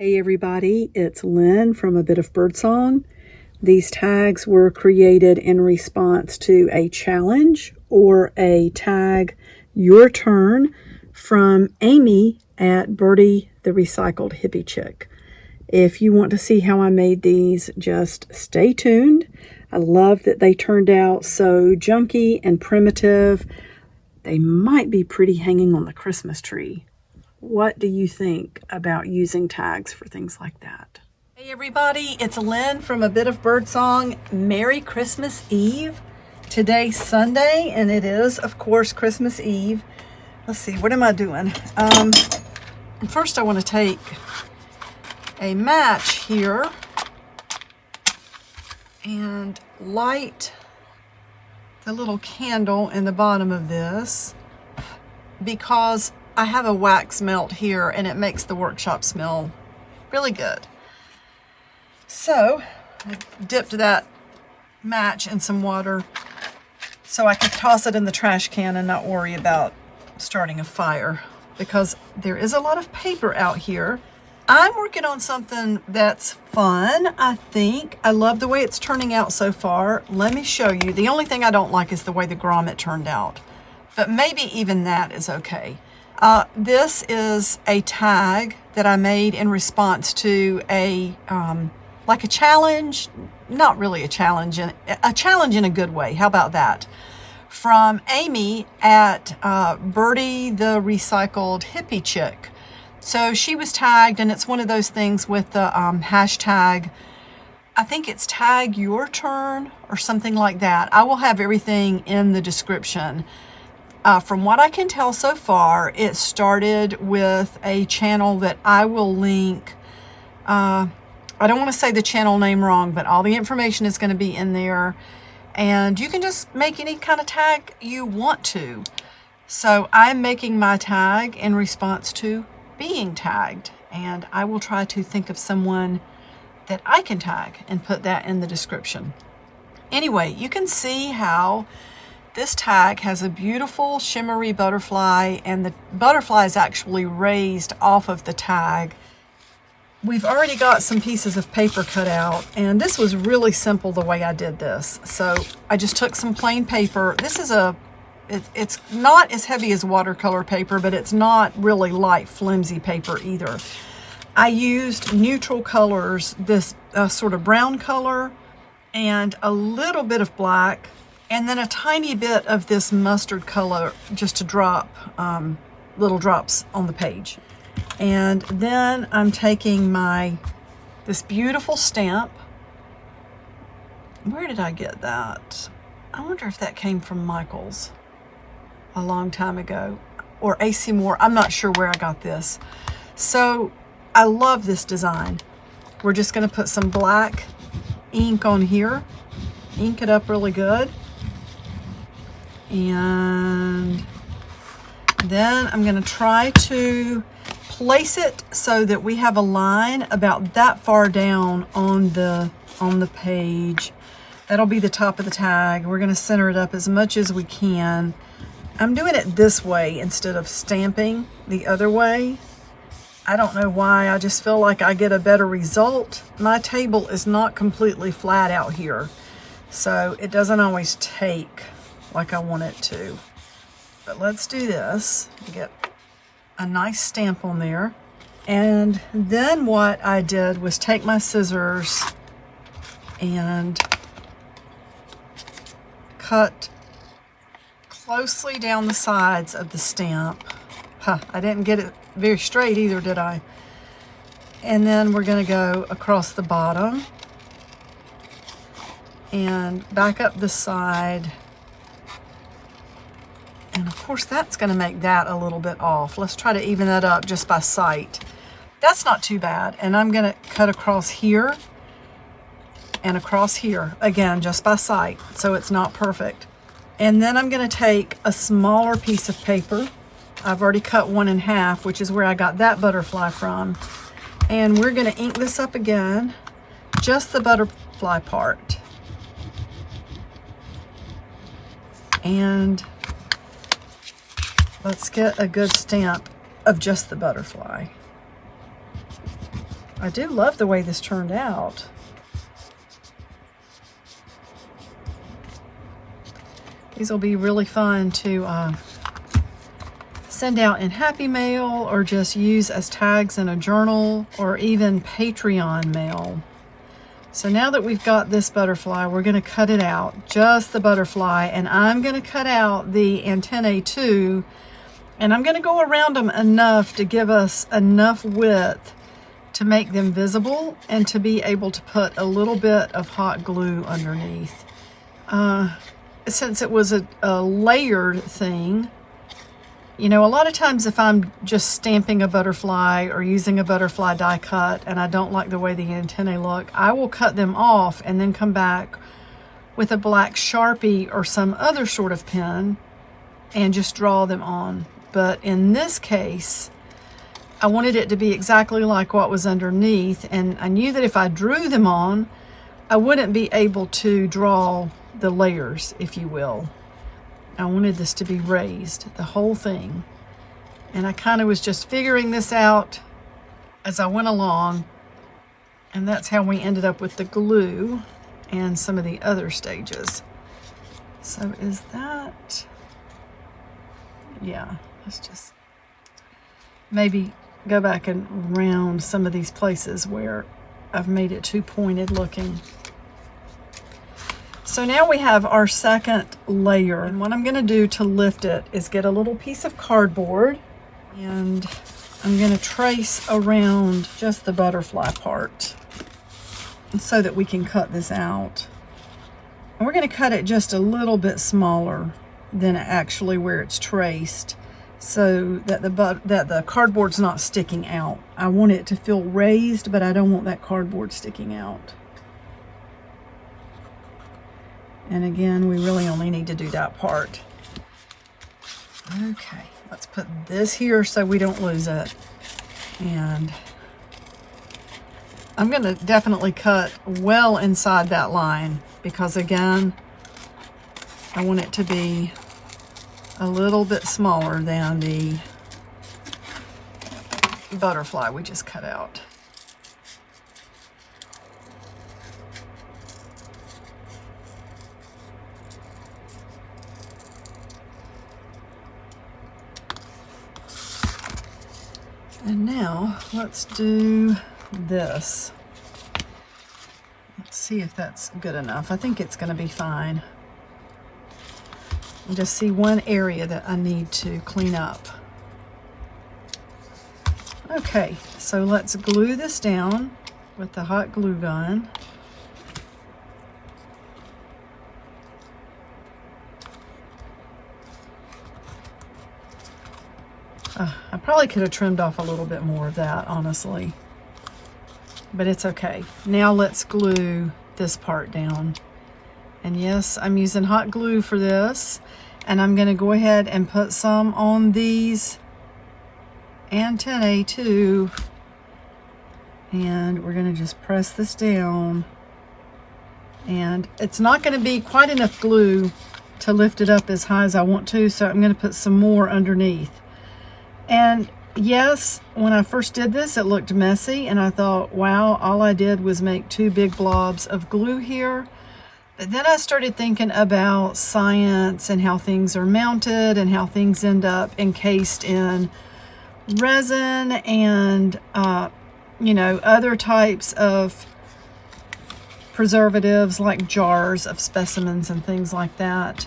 Hey everybody, it's Lynn from A Bit of Birdsong. These tags were created in response to a challenge or a tag your turn from Amy at Birdie the Recycled Hippie Chick. If you want to see how I made these, just stay tuned. I love that they turned out so junky and primitive. They might be pretty hanging on the Christmas tree. What do you think about using tags for things like that? Hey everybody, it's Lynn from A Bit of Birdsong. Merry Christmas Eve. Today's Sunday, and it is, of course, Christmas Eve. Let's see, what am I doing? First I want to take a match here and light the little candle in the bottom of this because I have a wax melt here and it makes the workshop smell really good. So I dipped that match in some water so I could toss it in the trash can and not worry about starting a fire because there is a lot of paper out here. I'm working on something that's fun, I think. I love the way it's turning out so far. Let me show you. The only thing I don't like is the way the grommet turned out, but maybe even that is okay. This is a tag that I made in response to a like a challenge, not really a challenge in a good way. How about that? From Amy at Birdie the Recycled Hippie Chick. So she was tagged, and it's one of those things with the hashtag, I think it's tag your turn or something like that. I will have everything in the description. From what I can tell so far, it started with a channel that I will link. I don't want to say the channel name wrong, but all the information is going to be in there. And you can just make any kind of tag you want to. So I'm making my tag in response to being tagged. And I will try to think of someone that I can tag and put that in the description. Anyway, you can see how this tag has a beautiful shimmery butterfly, and the butterfly is actually raised off of the tag. We've already got some pieces of paper cut out, and this was really simple the way I did this. So I just took some plain paper. This is it's not as heavy as watercolor paper, but it's not really light, flimsy paper either. I used neutral colors, this sort of brown color and a little bit of black, and then a tiny bit of this mustard color just to drop little drops on the page. And then I'm taking this beautiful stamp. Where did I get that? I wonder if that came from Michael's a long time ago, or AC Moore. I'm not sure where I got this. So I love this design. We're just going to put some black ink on here, ink it up really good. And then I'm going to try to place it so that we have a line about that far down on the page. That'll be the top of the tag. We're going to center it up as much as we can. I'm doing it this way instead of stamping the other way. I don't know why. I just feel like I get a better result. My table is not completely flat out here, so it doesn't always take like I want it to. But let's do this. Get a nice stamp on there. And then what I did was take my scissors and cut closely down the sides of the stamp. I didn't get it very straight either, did I? And then we're going to go across the bottom and back up the side. And of course that's going to make that a little bit off. Let's try to even that up just by sight. That's not too bad. And I'm going to cut across here and across here, again, just by sight, so it's not perfect. And then I'm going to take a smaller piece of paper. I've already cut one in half, which is where I got that butterfly from. And we're going to ink this up again, just the butterfly part. And let's get a good stamp of just the butterfly. I do love the way this turned out. These will be really fun to send out in Happy Mail or just use as tags in a journal or even Patreon mail. So now that we've got this butterfly, we're going to cut it out, just the butterfly, and I'm going to cut out the antennae too, and I'm going to go around them enough to give us enough width to make them visible and to be able to put a little bit of hot glue underneath. Since it was a layered thing, you know, a lot of times if I'm just stamping a butterfly or using a butterfly die cut and I don't like the way the antennae look, I will cut them off and then come back with a black Sharpie or some other sort of pen and just draw them on. But in this case, I wanted it to be exactly like what was underneath, and I knew that if I drew them on, I wouldn't be able to draw the layers, if you will. I wanted this to be raised, the whole thing. And I kind of was just figuring this out as I went along. And that's how we ended up with the glue and some of the other stages. So is that, yeah, let's just maybe go back and round some of these places where I've made it too pointed looking. So now we have our second layer, and what I'm going to do to lift it is get a little piece of cardboard, and I'm going to trace around just the butterfly part so that we can cut this out. And we're going to cut it just a little bit smaller than actually where it's traced, so that the cardboard's not sticking out. I want it to feel raised, but I don't want that cardboard sticking out. And again, we really only need to do that part. Okay, let's put this here so we don't lose it. And I'm going to definitely cut well inside that line because, again, I want it to be a little bit smaller than the butterfly we just cut out. And now let's do this. Let's see if that's good enough. I think it's going to be fine. I just see one area that I need to clean up. Okay, so let's glue this down with the hot glue gun. I probably could have trimmed off a little bit more of that, honestly, but it's okay. Now let's glue this part down. And yes, I'm using hot glue for this, and I'm going to go ahead and put some on these antennae too. And we're going to just press this down. And it's not going to be quite enough glue to lift it up as high as I want to, so I'm going to put some more underneath. And yes, when I first did this, it looked messy, and I thought, wow, all I did was make 2 big blobs of glue here. But then I started thinking about science and how things are mounted and how things end up encased in resin and, you know, other types of preservatives like jars of specimens and things like that.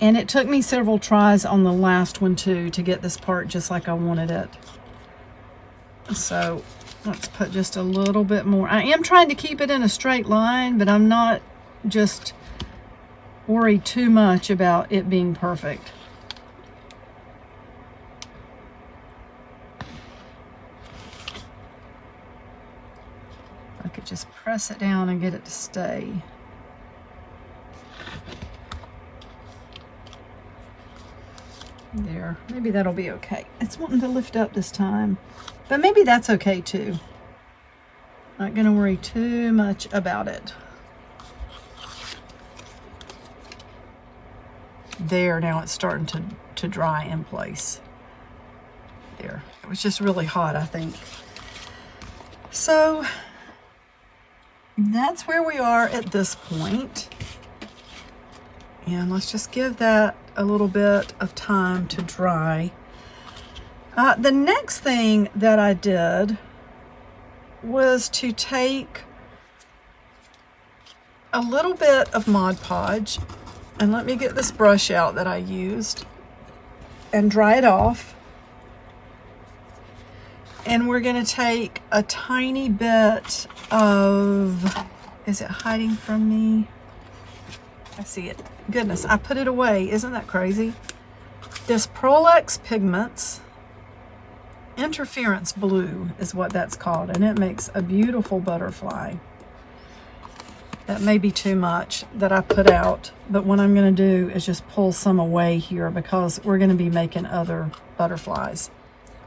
And it took me several tries on the last one too to get this part just like I wanted it. So let's put just a little bit more. I am trying to keep it in a straight line, but I'm not just worried too much about it being perfect. I could just press it down and get it to stay. There, maybe that'll be okay. It's wanting to lift up this time, but maybe that's okay too. Not gonna worry too much about it. There, now it's starting to dry in place. There, it was just really hot, I think. So that's where we are at this point. And let's just give that a little bit of time to dry. The next thing that I did was to take a little bit of Mod Podge, and let me get this brush out that I used and dry it off. And we're going to take a tiny bit of, is it hiding from me? I see it. Goodness, I put it away. Isn't that crazy? This Prolix Pigments Interference Blue is what that's called, and it makes a beautiful butterfly. That may be too much that I put out, but what I'm going to do is just pull some away here because we're going to be making other butterflies.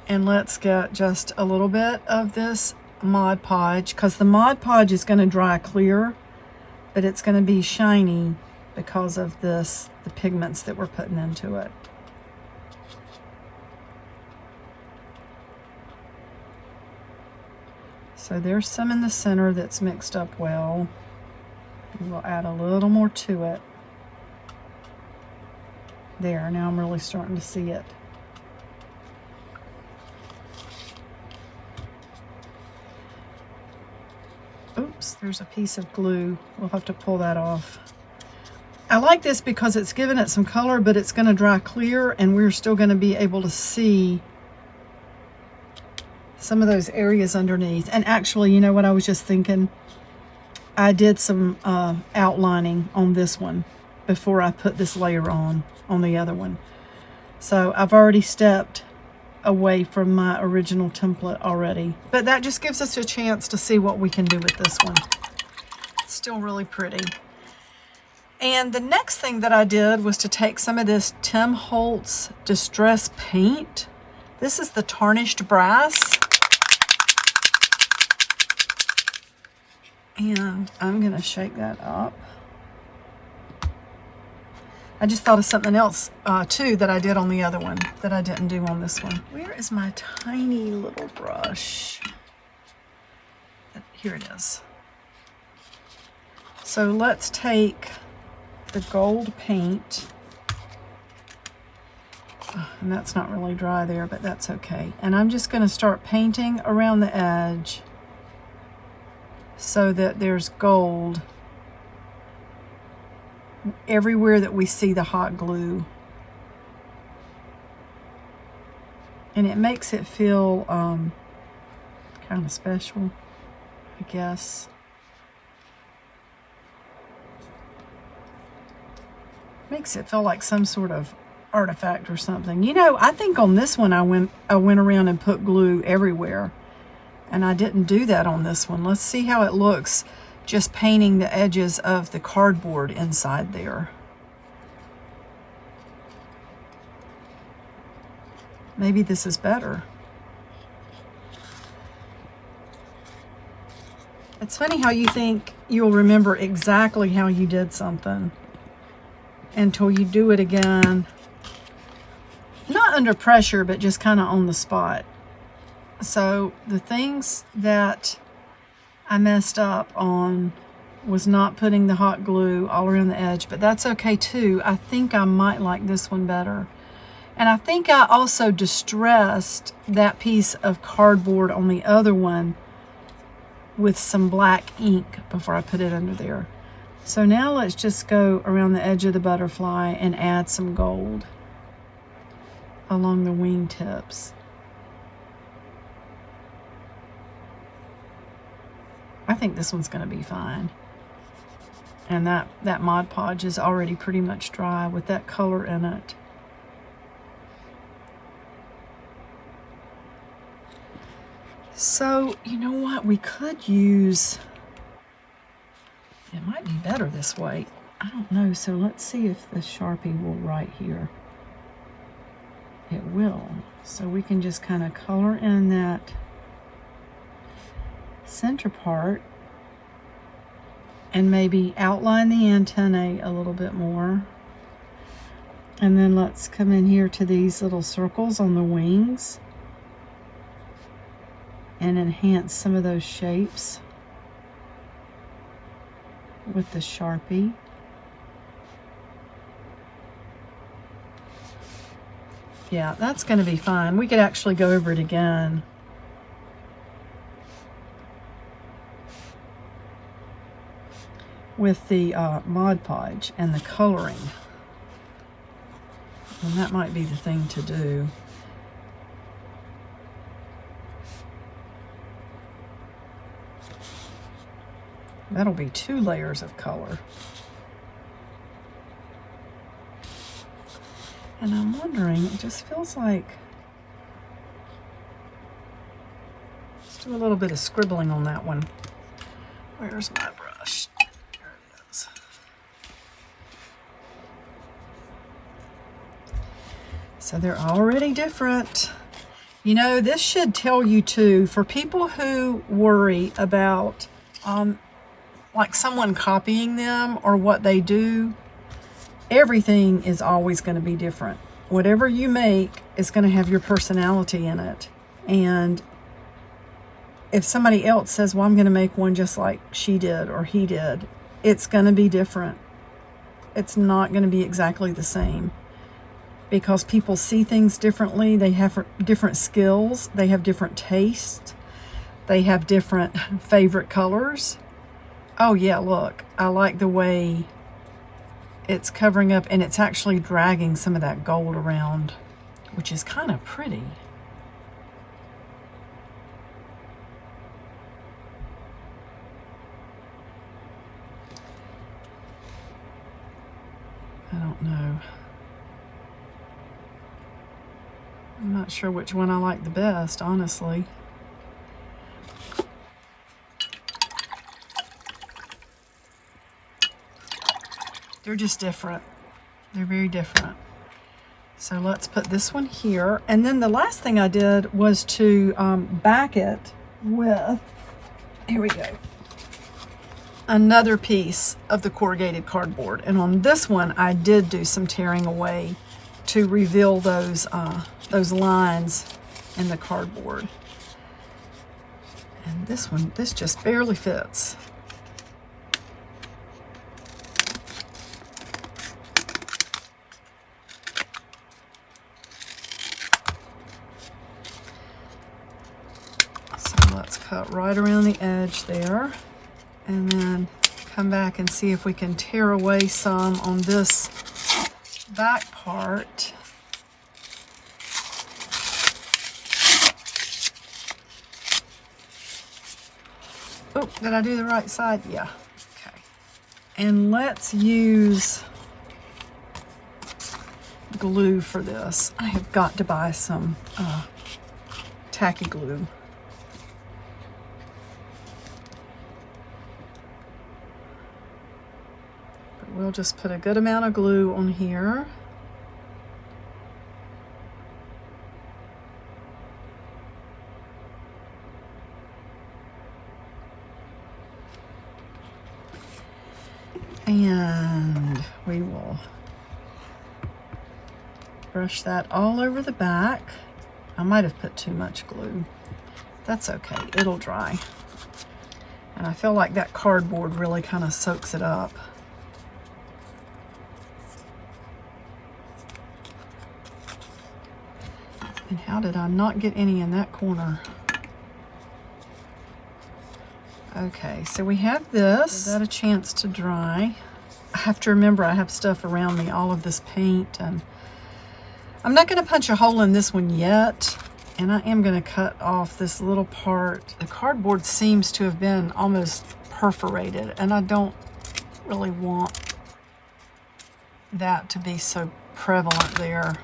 And let's get just a little bit of this Mod Podge, because the Mod Podge is going to dry clear, but it's going to be shiny because of this, the pigments that we're putting into it. So there's some in the center that's mixed up well. We'll add a little more to it. There, now I'm really starting to see it. Oops, there's a piece of glue. We'll have to pull that off. I like this because it's giving it some color, but it's going to dry clear, and we're still going to be able to see some of those areas underneath. And actually, you know what I was just thinking? I did some outlining on this one before I put this layer on the other one. So I've already stepped away from my original template already. But that just gives us a chance to see what we can do with this one. It's still really pretty. And the next thing that I did was to take some of this Tim Holtz Distress Paint. This is the Tarnished Brass. And I'm going to shake that up. I just thought of something else too that I did on the other one that I didn't do on this one. Where is my tiny little brush? Here it is. So let's take the gold paint. And that's not really dry there, but that's okay. And I'm just going to start painting around the edge so that there's gold everywhere that we see the hot glue. And it makes it feel kind of special, I guess. Makes it feel like some sort of artifact or something. You know, I think on this one I went around and put glue everywhere. And I didn't do that on this one. Let's see how it looks just painting the edges of the cardboard inside there. Maybe this is better. It's funny how you think you'll remember exactly how you did something until you do it again. Not under pressure, but just kind of on the spot. So the things that I messed up on was not putting the hot glue all around the edge, but that's okay too. I think I might like this one better. And I think I also distressed that piece of cardboard on the other one with some black ink before I put it under there. So now let's just go around the edge of the butterfly and add some gold along the wing tips. I think this one's going to be fine. And that Mod Podge is already pretty much dry with that color in it. So, you know what? We could use, it might be better this way. I don't know. So let's see if the Sharpie will write here. It will. So we can just kind of color in that center part and maybe outline the antennae a little bit more. And then let's come in here to these little circles on the wings. and enhance some of those shapes with the Sharpie. Yeah, that's going to be fine. We could actually go over it again. With the Mod Podge and the coloring. And that might be the thing to do. That'll be 2 layers of color. And I'm wondering, it just feels like, let's do a little bit of scribbling on that one. Where's my brush? There it is. So they're already different. You know, this should tell you too, for people who worry about like someone copying them or what they do, everything is always going to be different. Whatever you make is going to have your personality in it. And if somebody else says, well, I'm going to make one just like she did or he did, it's going to be different. It's not going to be exactly the same, because people see things differently. They have different skills. They have different tastes. They have different favorite colors. Oh yeah, look, I like the way it's covering up, and it's actually dragging some of that gold around, which is kind of pretty. I don't know. I'm not sure which one I like the best, honestly. They're just different. They're very different. So let's put this one here. And then the last thing I did was to back it with, here we go, another piece of the corrugated cardboard. And on this one, I did do some tearing away to reveal those lines in the cardboard. And this one, this just barely fits. Cut right around the edge there, and then come back and see if we can tear away some on this back part. Oh, did I do the right side? Yeah. Okay. And let's use glue for this. I have got to buy some tacky glue. We'll just put a good amount of glue on here. And we will brush that all over the back. I might have put too much glue. That's okay, it'll dry. And I feel like that cardboard really kind of soaks it up. And how did I not get any in that corner? Okay, so we have this. Give that a chance to dry. I have to remember I have stuff around me, all of this paint, and I'm not going to punch a hole in this one yet. And I am going to cut off this little part. The cardboard seems to have been almost perforated, and I don't really want that to be so prevalent there.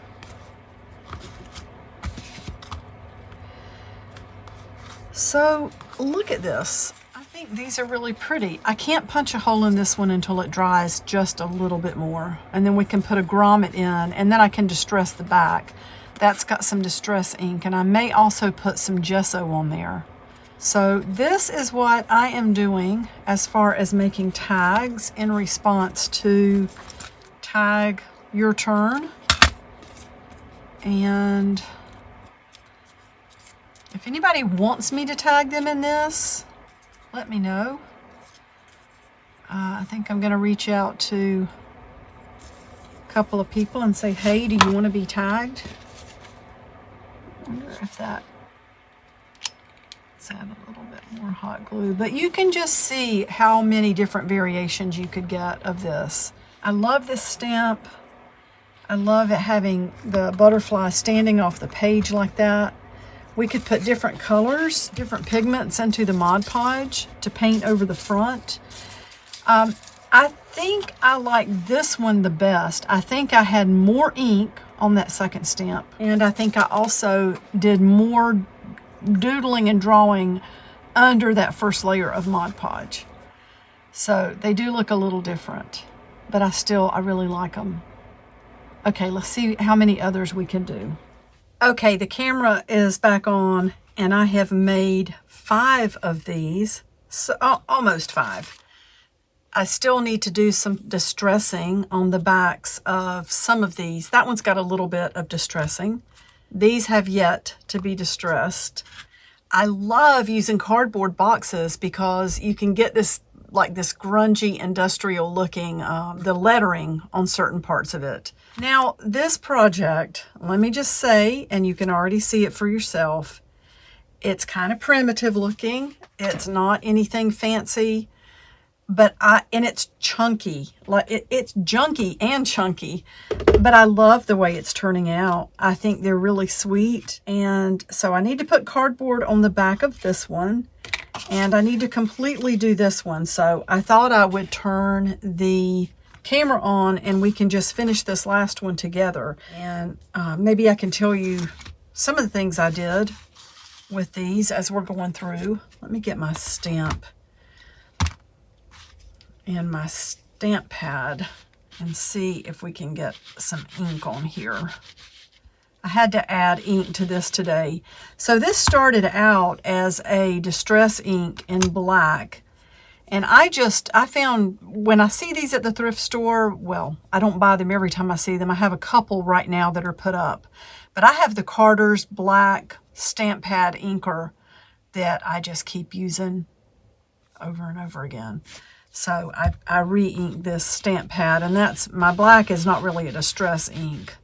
So look at this. I think these are really pretty. I can't punch a hole in this one until it dries just a little bit more. And then we can put a grommet in, and then I can distress the back. That's got some distress ink, and I may also put some gesso on there. So this is what I am doing as far as making tags in response to Tag Your Turn. And If anybody wants me to tag them in this, let me know. I think I'm going to reach out to a couple of people and say, hey, do you want to be tagged? I wonder if that... Let's add a little bit more hot glue. But you can just see how many different variations you could get of this. I love this stamp. I love it having the butterfly standing off the page like that. We could put different colors, different pigments into the Mod Podge to paint over the front. I think I like this one the best. I think I had more ink on that second stamp. And I think I also did more doodling and drawing under that first layer of Mod Podge. So they do look a little different, but I really like them. Okay, let's see how many others we can do. Okay, the camera is back on and I have made 5 of these, so almost 5. I still need to do some distressing on the backs of some of these. That one's got a little bit of distressing. These have yet to be distressed. I love using cardboard boxes because you can get this like this grungy industrial looking, the lettering on certain parts of it. Now this project, let me just say, and you can already see it for yourself, it's kind of primitive looking. It's not anything fancy, but and it's chunky, like it's junky and chunky, but I love the way it's turning out. I think they're really sweet. And so I need to put cardboard on the back of this one, and I need to completely do this one. So I thought I would turn the camera on and we can just finish this last one together. And maybe I can tell you some of the things I did with these as we're going through. Let me get my stamp and my stamp pad and see if we can get some ink on here. I had to add ink to this today. So this started out as a distress ink in black. And I found when I see these at the thrift store, well, I don't buy them every time I see them. I have a couple right now that are put up. But I have the Carter's black stamp pad inker that I just keep using over and over again. So I re-inked this stamp pad, and my black is not really a distress ink.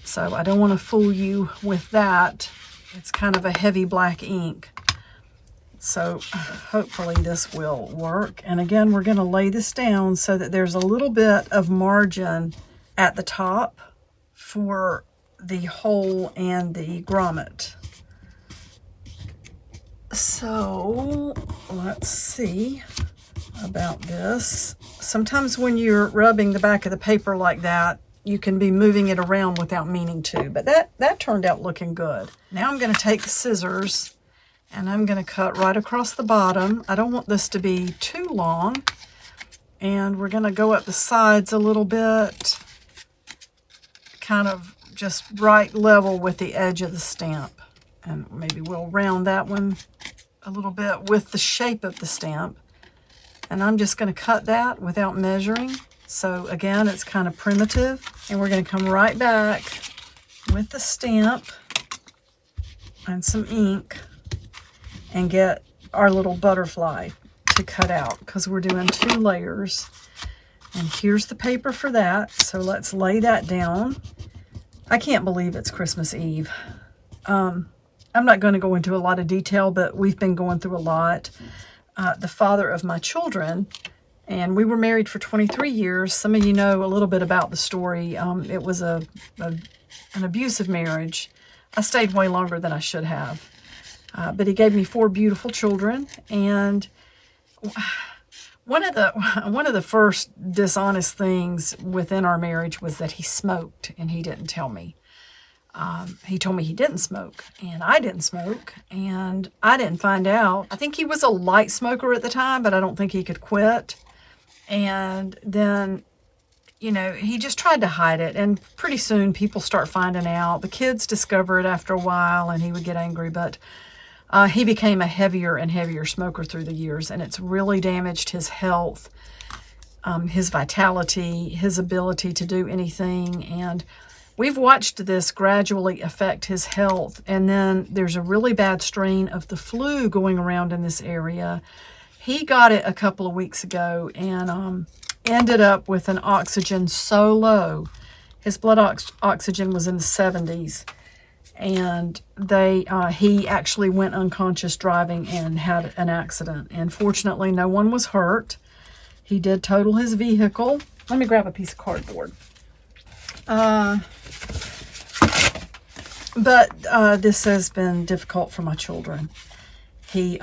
So I don't want to fool you with that. It's kind of a heavy black ink. So hopefully this will work. And again, we're going to lay this down so that there's a little bit of margin at the top for the hole and the grommet. So let's see about this. Sometimes when you're rubbing the back of the paper like that, you can be moving it around without meaning to, but that turned out looking good. Now I'm going to take the scissors and I'm going to cut right across the bottom. I don't want this to be too long, and we're going to go up the sides a little bit, kind of just right level with the edge of the stamp, and maybe we'll round that one a little bit with the shape of the stamp. And I'm just going to cut that without measuring. So again, it's kind of primitive. And we're going to come right back with the stamp and some ink and get our little butterfly to cut out, because we're doing 2 layers. And here's the paper for that. So let's lay that down. I can't believe it's Christmas Eve. I'm not going to go into a lot of detail, but we've been going through a lot. The father of my children, and we were married for 23 years. Some of you know a little bit about the story. It was an abusive marriage. I stayed way longer than I should have. But he gave me 4 beautiful children, and one of the first dishonest things within our marriage was that he smoked, and he didn't tell me. He told me he didn't smoke, and I didn't smoke, and I didn't find out. I think he was a light smoker at the time, but I don't think he could quit. And then, you know, he just tried to hide it, and pretty soon people start finding out. The kids discover it after a while, and he would get angry, but he became a heavier and heavier smoker through the years, and it's really damaged his health, his vitality, his ability to do anything. And we've watched this gradually affect his health, and then there's a really bad strain of the flu going around in this area. He got it a couple of weeks ago and ended up with an oxygen so low. His blood oxygen was in the 70s, and he actually went unconscious driving and had an accident. And fortunately, no one was hurt. He did total his vehicle. Let me grab a piece of cardboard. But this has been difficult for my children. He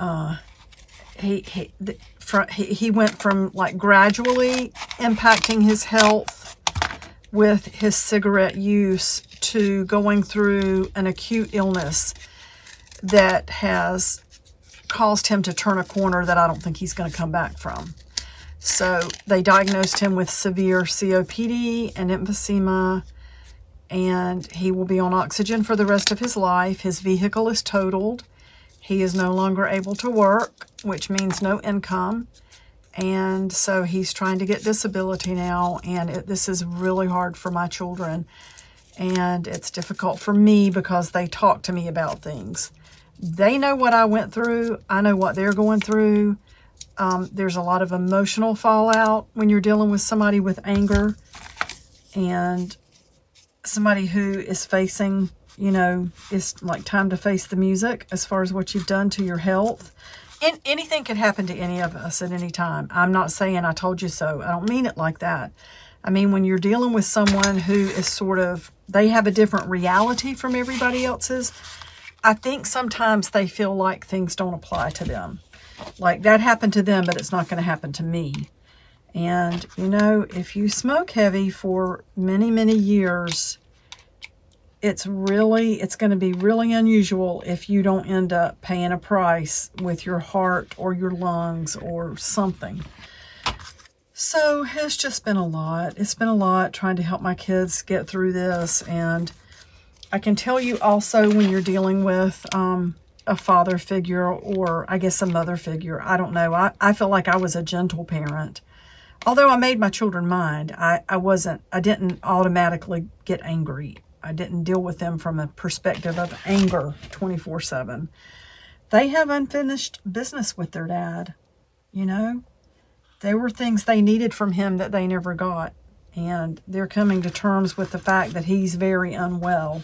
went from like gradually impacting his health with his cigarette use to going through an acute illness that has caused him to turn a corner that I don't think he's going to come back from. So they diagnosed him with severe COPD and emphysema, and he will be on oxygen for the rest of his life. His vehicle is totaled. He is no longer able to work, which means no income. And so he's trying to get disability now, and this is really hard for my children. And it's difficult for me because they talk to me about things. They know what I went through. I know what they're going through. There's a lot of emotional fallout when you're dealing with somebody with anger and somebody who is facing, it's like time to face the music as far as what you've done to your health. And anything could happen to any of us at any time. I'm not saying I told you so. I don't mean it like that. I mean, when you're dealing with someone who is they have a different reality from everybody else's, I think sometimes they feel like things don't apply to them. Like that happened to them, but it's not going to happen to me. And, if you smoke heavy for many, many years, it's going to be really unusual if you don't end up paying a price with your heart or your lungs or something. So it's just been a lot. It's been a lot trying to help my kids get through this. And I can tell you also when you're dealing with a father figure, or I guess a mother figure, I don't know. I feel like I was a gentle parent. Although I made my children mind, I didn't automatically get angry. I didn't deal with them from a perspective of anger 24/7. They have unfinished business with their dad. There were things they needed from him that they never got. And they're coming to terms with the fact that he's very unwell.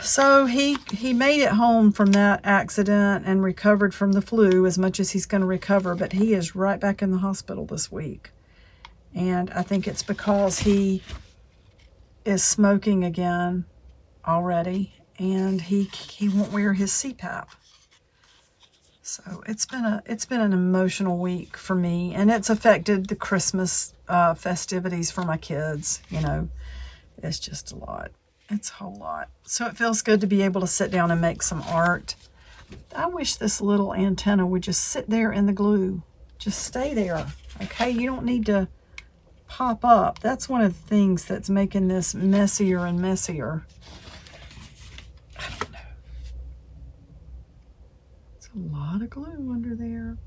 So he made it home from that accident and recovered from the flu as much as he's going to recover. But he is right back in the hospital this week. And I think it's because he is smoking again already, and he won't wear his CPAP. So it's been an emotional week for me, and it's affected the Christmas festivities for my kids. It's just a lot. It's a whole lot. So it feels good to be able to sit down and make some art. I wish this little antenna would just sit there in the glue. Just stay there. Okay, you don't need to pop up. That's one of the things that's making this messier and messier. I don't know. It's a lot of glue under there.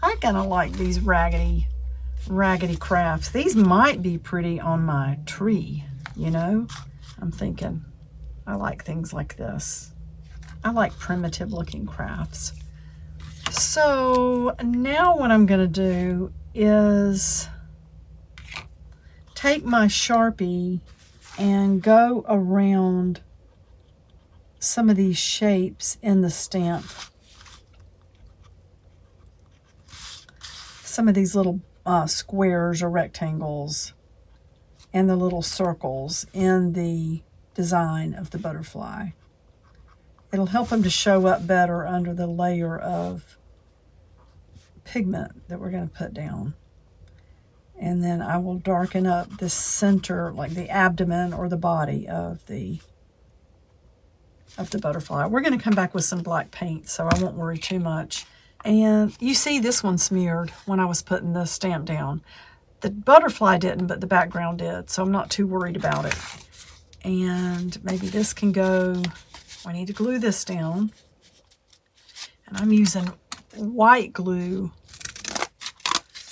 I kind of like these raggedy crafts. These might be pretty on my tree, I'm thinking I like things like this. I like primitive looking crafts. So now what I'm going to do is take my Sharpie and go around some of these shapes in the stamp. Some of these little squares or rectangles and the little circles in the design of the butterfly. It'll help them to show up better under the layer of pigment that we're going to put down. And then I will darken up the center, like the abdomen or the body of the butterfly. We're going to come back with some black paint, so I won't worry too much. And you see this one smeared when I was putting the stamp down. The butterfly didn't, but the background did, so I'm not too worried about it. And maybe this can go, I need to glue this down. And I'm using white glue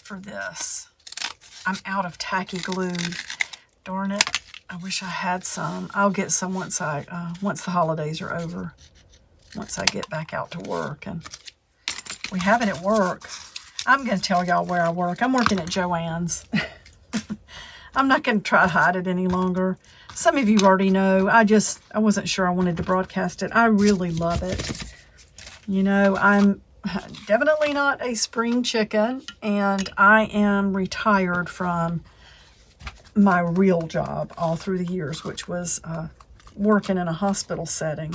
for this. I'm out of tacky glue. Darn it. I wish I had some. I'll get some once the holidays are over. Once I get back out to work. And we have it at work. I'm going to tell y'all where I work. I'm working at Joann's. I'm not going to try to hide it any longer. Some of you already know. I wasn't sure I wanted to broadcast it. I really love it. You know, I'm definitely not a spring chicken, and I am retired from my real job all through the years, which was working in a hospital setting.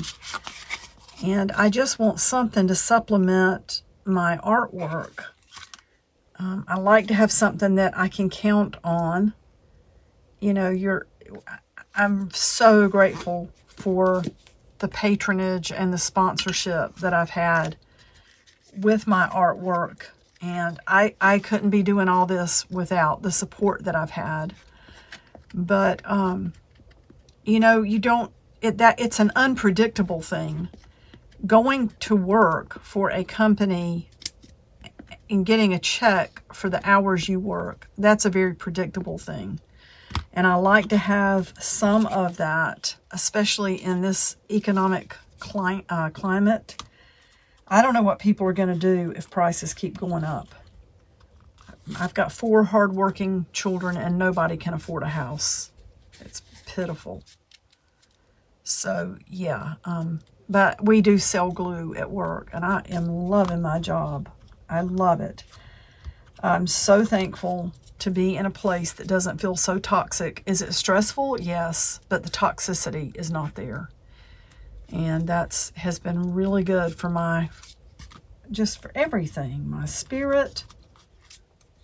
And I just want something to supplement my artwork. I like to have something that I can count on. You know, I'm so grateful for the patronage and the sponsorship that I've had with my artwork. And I couldn't be doing all this without the support that I've had. But, you know, it's an unpredictable thing. Going to work for a company and getting a check for the hours you work, that's a very predictable thing. And I like to have some of that, especially in this economic climate. I don't know what people are going to do if prices keep going up. I've got 4 hardworking children and nobody can afford a house. It's pitiful. So, yeah. But we do sell glue at work, and I am loving my job. I love it. I'm so thankful to be in a place that doesn't feel so toxic. Is it stressful? Yes, but the toxicity is not there. And has been really good for just for everything. My spirit.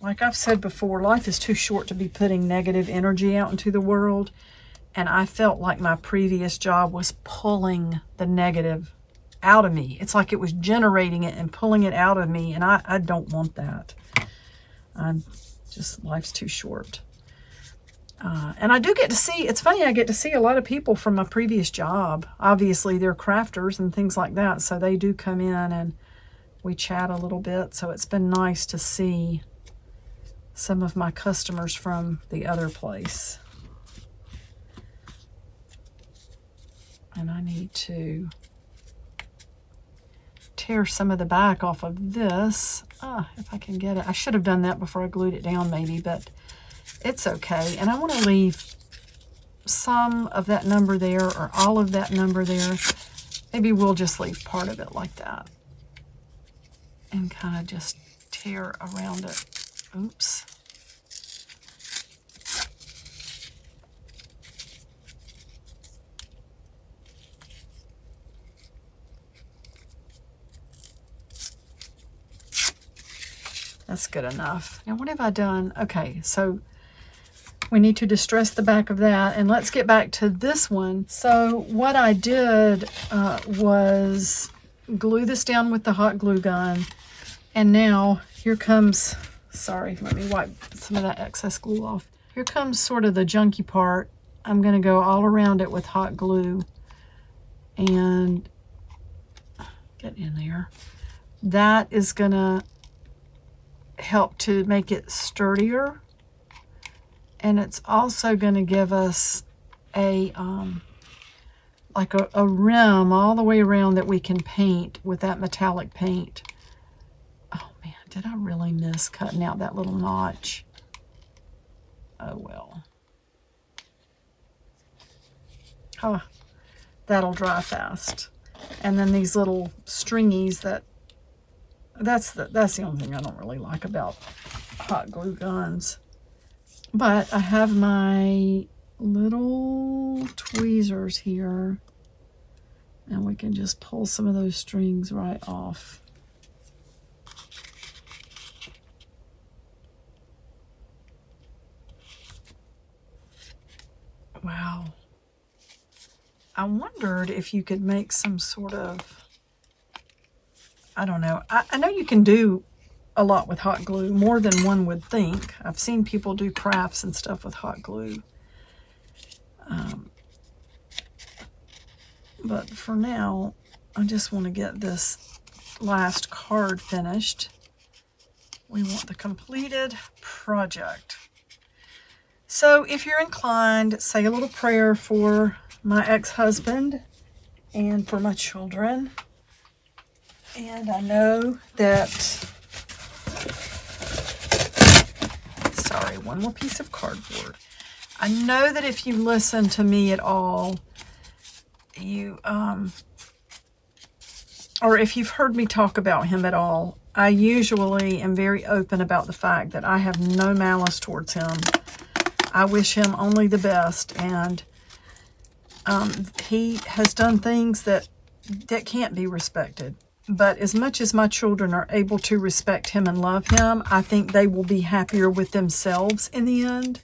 Like I've said before, life is too short to be putting negative energy out into the world. And I felt like my previous job was pulling the negative out of me. It's like it was generating it and pulling it out of me. And I don't want that. Life's too short. And I do get to see, it's funny, I get to see a lot of people from my previous job. Obviously, they're crafters and things like that. So they do come in and we chat a little bit. So it's been nice to see some of my customers from the other place. And I need to tear some of the back off of this. If I can get it. I should have done that before I glued it down maybe, but it's okay. And I want to leave some of that number there or all of that number there. Maybe we'll just leave part of it like that. And kind of just tear around it. Oops. That's good enough. Now, what have I done? Okay, so we need to distress the back of that. And let's get back to this one. So what I did was glue this down with the hot glue gun. And now here comes, sorry, let me wipe some of that excess glue off. Here comes sort of the junky part. I'm going to go all around it with hot glue and get in there. That is going to help to make it sturdier, and it's also going to give us a like a rim all the way around that we can paint with that metallic paint. Oh man, did I really miss cutting out that little notch? Oh well. That'll dry fast. And then these little stringies that's the only thing I don't really like about hot glue guns. But I have my little tweezers here, and we can just pull some of those strings right off. Wow. I wondered if you could make some sort of, I don't know. I know you can do a lot with hot glue, more than one would think. I've seen people do crafts and stuff with hot glue. But for now, I just want to get this last card finished. We want the completed project. So if you're inclined, say a little prayer for my ex-husband and for my children. And I know that, sorry, one more piece of cardboard. I know that if you listen to me at all, or if you've heard me talk about him at all, I usually am very open about the fact that I have no malice towards him. I wish him only the best, and he has done things that can't be respected. But as much as my children are able to respect him and love him, I think they will be happier with themselves in the end.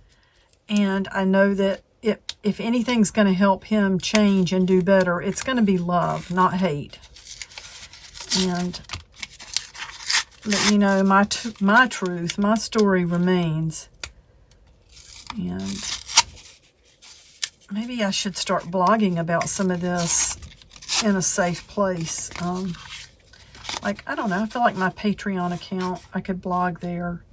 And I know that if anything's going to help him change and do better, it's going to be love, not hate. And but, you know, my truth, my story remains. And maybe I should start blogging about some of this in a safe place. Like, I don't know, I feel like my Patreon account, I could blog there.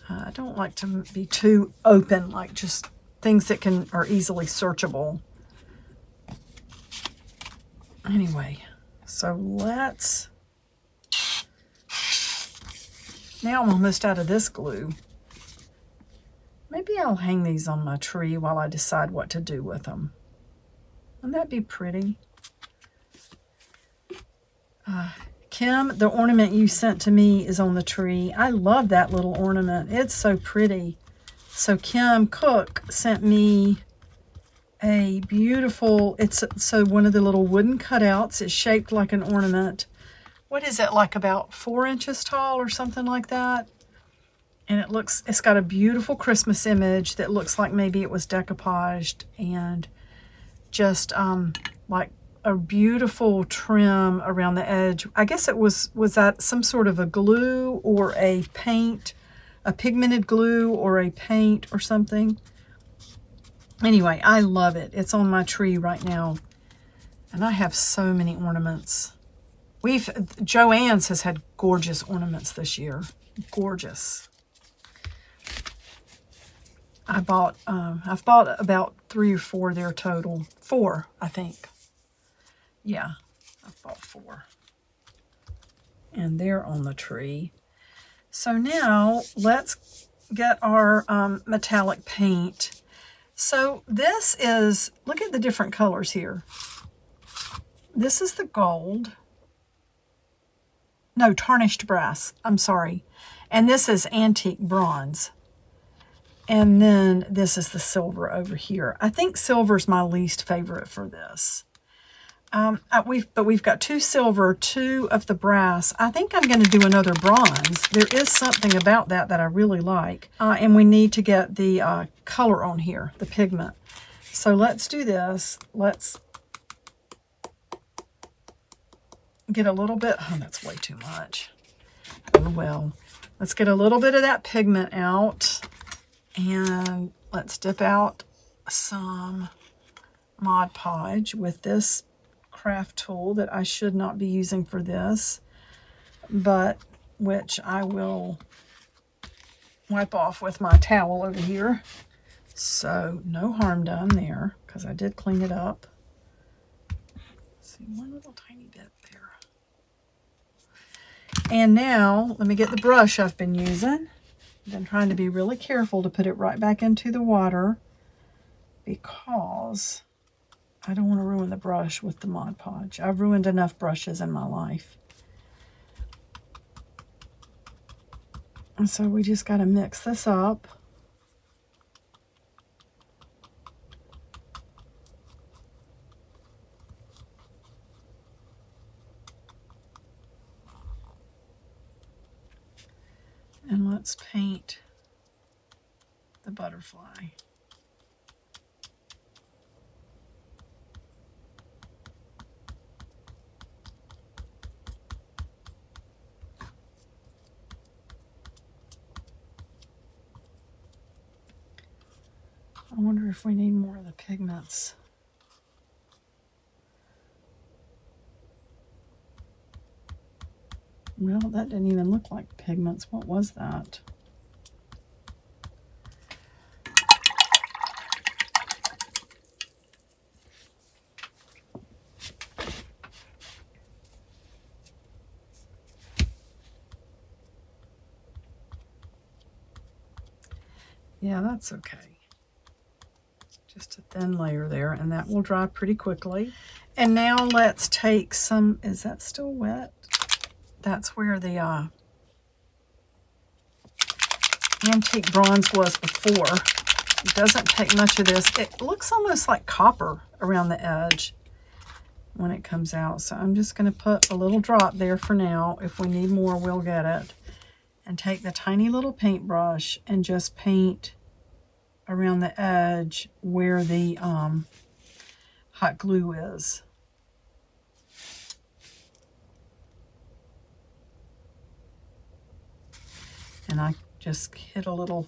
I don't like to be too open, like just things that are easily searchable. Anyway, so now I'm almost out of this glue. Maybe I'll hang these on my tree while I decide what to do with them. Wouldn't that be pretty? Kim, the ornament you sent to me is on the tree. I love that little ornament. It's so pretty. So Kim Cook sent me a beautiful, so one of the little wooden cutouts. It's shaped like an ornament. What is it, like about 4 inches tall or something like that? And it's got a beautiful Christmas image that looks like maybe it was decoupaged, and just like a beautiful trim around the edge. I guess it was that some sort of a glue or a paint, a pigmented glue or a paint or something. Anyway, I love it. It's on my tree right now. And I have so many ornaments. Joann's has had gorgeous ornaments this year. Gorgeous. I've bought about 3 or 4 there total. 4, I think. Yeah, I've bought 4. And they're on the tree. So now let's get our metallic paint. So this is, look at the different colors here. This is the gold. No, tarnished brass. I'm sorry. And this is antique bronze. And then this is the silver over here. I think silver's my least favorite for this. But we've got 2 silver, 2 of the brass. I think I'm going to do another bronze. There is something about that I really like. And we need to get the color on here, the pigment. So let's do this. Let's get a little bit. Oh, that's way too much. Oh, well. Let's get a little bit of that pigment out. And let's dip out some Mod Podge with this craft tool that I should not be using for this, but which I will wipe off with my towel over here. So no harm done there, because I did clean it up. Let's see, one little tiny bit there. And now let me get the brush I've been using. I've been trying to be really careful to put it right back into the water because I don't want to ruin the brush with the Mod Podge. I've ruined enough brushes in my life. And so we just got to mix this up. And let's paint the butterfly. I wonder if we need more of the pigments. Well, that didn't even look like pigments. What was that? Yeah, that's okay. Just a thin layer there, and that will dry pretty quickly. And now let's take some, is that still wet? That's where the antique bronze was before. It doesn't take much of this. It looks almost like copper around the edge when it comes out. So I'm just going to put a little drop there for now. If we need more, we'll get it. And take the tiny little paintbrush and just paint around the edge where the hot glue is. And I just hit a little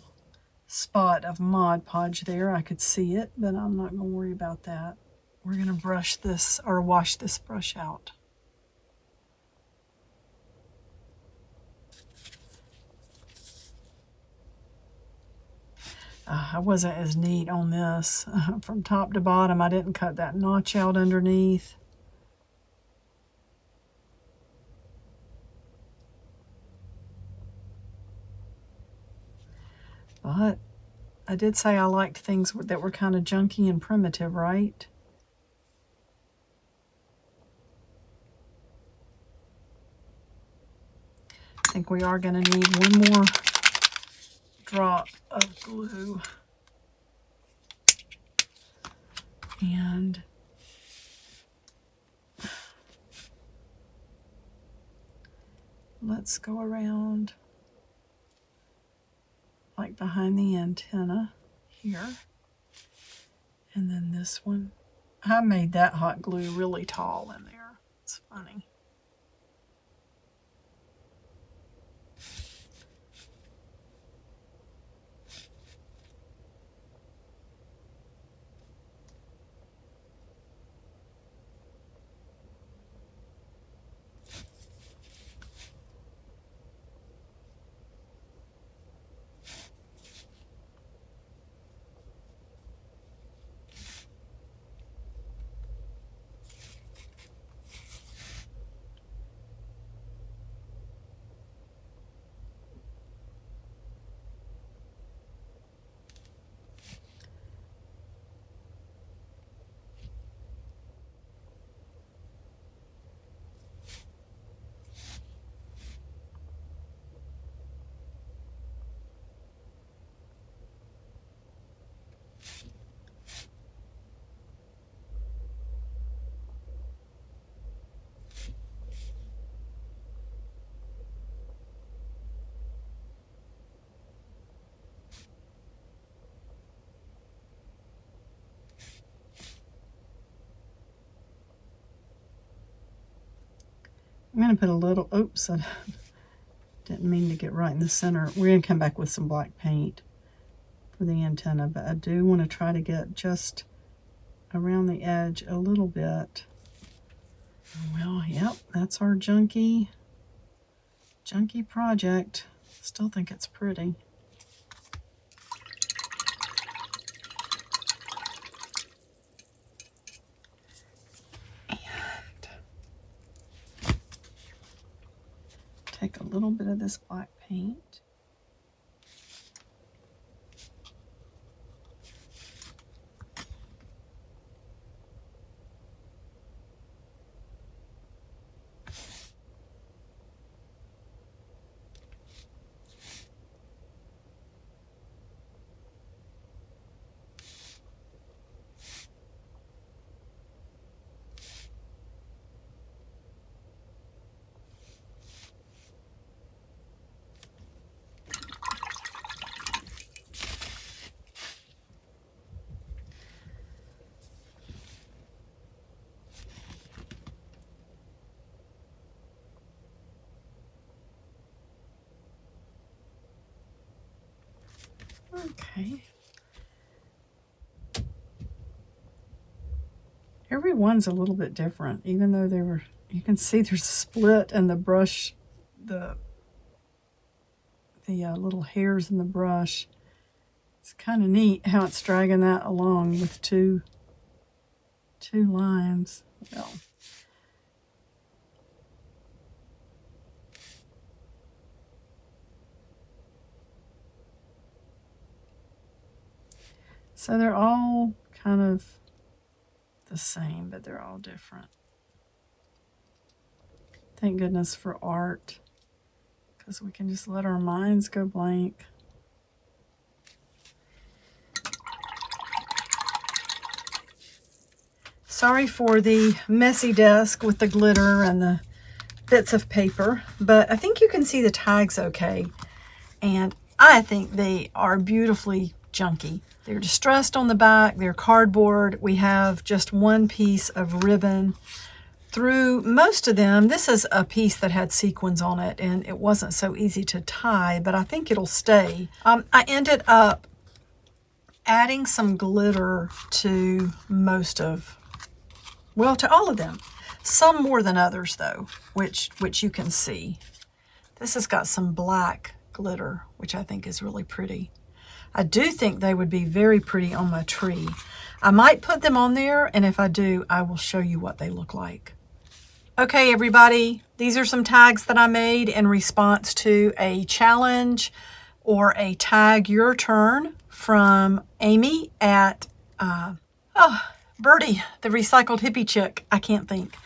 spot of Mod Podge there. I could see it, but I'm not going to worry about that. We're going to brush this, or wash this brush out. I wasn't as neat on this. From top to bottom, I didn't cut that notch out underneath. But I did say I liked things that were kind of junky and primitive, right? I think we are going to need one more drop of glue. And let's go around like behind the antenna here. And then this one. I made that hot glue really tall in there. It's funny. I'm going to put a little, oops, I didn't mean to get right in the center. We're going to come back with some black paint for the antenna, but I do want to try to get just around the edge a little bit. Well, yep, that's our junky project. Still think it's pretty. Take a little bit of this black paint. Okay. Every one's a little bit different, even though they were, you can see there's a split in the brush the little hairs in the brush. It's kind of neat how it's dragging that along with two lines. Well, so they're all kind of the same, but they're all different. Thank goodness for art, because we can just let our minds go blank. Sorry for the messy desk with the glitter and the bits of paper, but I think you can see the tags okay. And I think they are beautifully junky. They're distressed on the back, they're cardboard. We have just one piece of ribbon through most of them. This is a piece that had sequins on it and it wasn't so easy to tie, but I think it'll stay. I ended up adding some glitter to most of, well, to all of them. Some more than others though, which you can see. This has got some black glitter, which I think is really pretty. I do think they would be very pretty on my tree. I might put them on there, and if I do, I will show you what they look like. Okay, everybody, these are some tags that I made in response to a challenge or a tag your turn from Amy at, Birdie, the recycled hippie chick. I can't think.